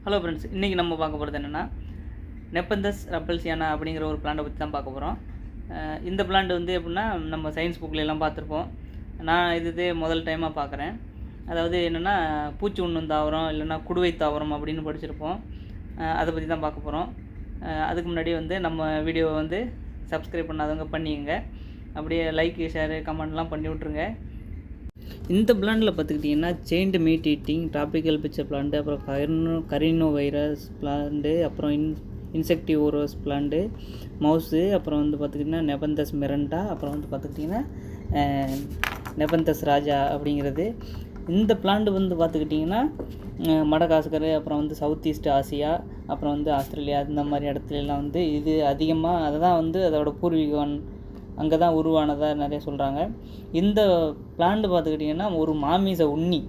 Hello friends, இன்றைக்கி நம்ம பார்க்க போகிறது என்னென்னா நெப்பந்தஸ் ரப்பல்சியானா அப்படிங்கிற ஒரு பிளான்ட்டை பற்றி தான் பார்க்க போகிறோம். இந்த பிளான்ட் வந்து எப்படின்னா நம்ம சயின்ஸ் புக்கிலெல்லாம் பார்த்துருப்போம். நான் இது முதல் டைமாக பார்க்குறேன். அதாவது என்னென்னா பூச்சி உண்ணும் தாவரம் இல்லைன்னா குடுவை தாவரம் அப்படின்னு படிச்சிருப்போம். அதை பற்றி தான் பார்க்க போகிறோம். அதுக்கு முன்னாடி வந்து நம்ம வீடியோவை வந்து சப்ஸ்கிரைப் பண்ணாதவங்க பண்ணிக்கங்க. அப்படியே லைக் ஷேரு கமெண்ட்லாம் பண்ணி விட்ருங்க. இந்த பிளான்ட்டில் பார்த்துக்கிட்டிங்கன்னா saint meet eating tropical picture plant, அப்புறம் கரினோ வைரஸ் பிளான்ட்டு, அப்புறம் இன்செக்டிவோரஸ் பிளான்ட்டு, மவுஸு, அப்புறம் வந்து பார்த்துக்கிட்டிங்கன்னா நெபந்தஸ் மிரண்டா, அப்புறம் வந்து பார்த்துக்கிட்டிங்கன்னா நெபந்தஸ் ராஜா அப்படிங்கிறது. இந்த பிளான்ட் வந்து பார்த்துக்கிட்டிங்கன்னா மடகாஸ்கர், அப்புறம் வந்து சவுத் ஈஸ்ட் ஆசியா, அப்புறம் வந்து ஆஸ்திரேலியா இந்த மாதிரி இடத்துலலாம் வந்து இது அதிகமாக அதை தான் வந்து அதோட பூர்வீகம் அங்கே தான் உருவானதாக நிறைய சொல்கிறாங்க. இந்த பிளான்ட் பார்த்துக்கிட்டிங்கன்னா ஒரு மாமிச உண்ணி,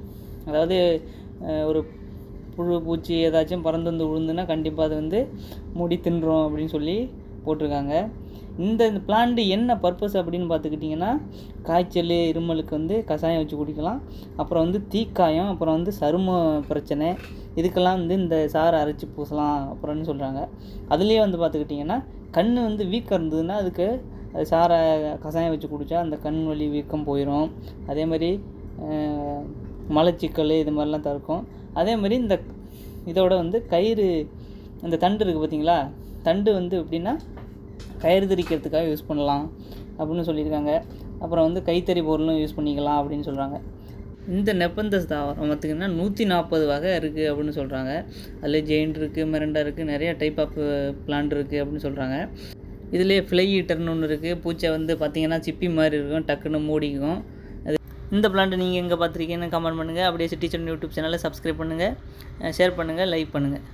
அதாவது ஒரு புழு பூச்சி ஏதாச்சும் பறந்து வந்து விழுந்துன்னா கண்டிப்பாக அது வந்து மூடி தின்றோம் அப்படின்னு சொல்லி போட்டிருக்காங்க. இந்த பிளான்ட் என்ன பர்பஸ் அப்படின்னு பார்த்துக்கிட்டிங்கன்னா காய்ச்சல் இருமலுக்கு வந்து கஷாயம் வச்சு குடிக்கலாம். அப்புறம் வந்து தீக்காயம், அப்புறம் வந்து சரும பிரச்சனை, இதுக்கெல்லாம் வந்து இந்த சாறை அரைச்சி பூசலாம் அப்புறம்னு சொல்கிறாங்க. அதுலேயே வந்து பார்த்துக்கிட்டிங்கன்னா கண் வந்து வீக்கம் இருந்ததுன்னா அதுக்கு அது சாரை கஷாயம் வச்சு குடித்தா அந்த கண் வலி வீக்கம் போயிடும். அதேமாதிரி மலச்சிக்கல் இது மாதிரிலாம் தடுக்கும். அதேமாதிரி இதோட வந்து கயிறு, இந்த தண்டு இருக்குது பார்த்திங்களா, தண்டு வந்து எப்படின்னா கயிறு திரிக்கிறதுக்காக யூஸ் பண்ணலாம் அப்படின்னு சொல்லியிருக்காங்க. அப்புறம் வந்து கைத்தறி பொருளும் யூஸ் பண்ணிக்கலாம் அப்படின்னு சொல்கிறாங்க. இந்த நெப்பந்தஸ் தாவரம் பார்த்திங்கன்னா 140 வகை இருக்குது அப்படின்னு சொல்கிறாங்க. அதில் ஜெயின்ட் இருக்குது, மிரண்டா இருக்குது, நிறையா டைப் ஆஃப் பிளான்ட் இருக்குது அப்படின்னு சொல்கிறாங்க. இதிலே ஃப்ளை ஈட்டர்னு ஒன்று இருக்குது. பூச்சை வந்து பார்த்திங்கன்னா சிப்பி மாதிரி இருக்கும், டக்குன்னு மூடிக்கும். இந்த பிளான்ட்டு நீங்கள் எங்கே பார்த்துருக்கீங்கன்னு கமெண்ட் பண்ணுங்கள். அப்படியே சிட்டி சேனல் யூடியூப் சேனலை சப்ஸ்கிரைப் பண்ணுங்கள், ஷேர் பண்ணுங்கள், லைக் பண்ணுங்கள்.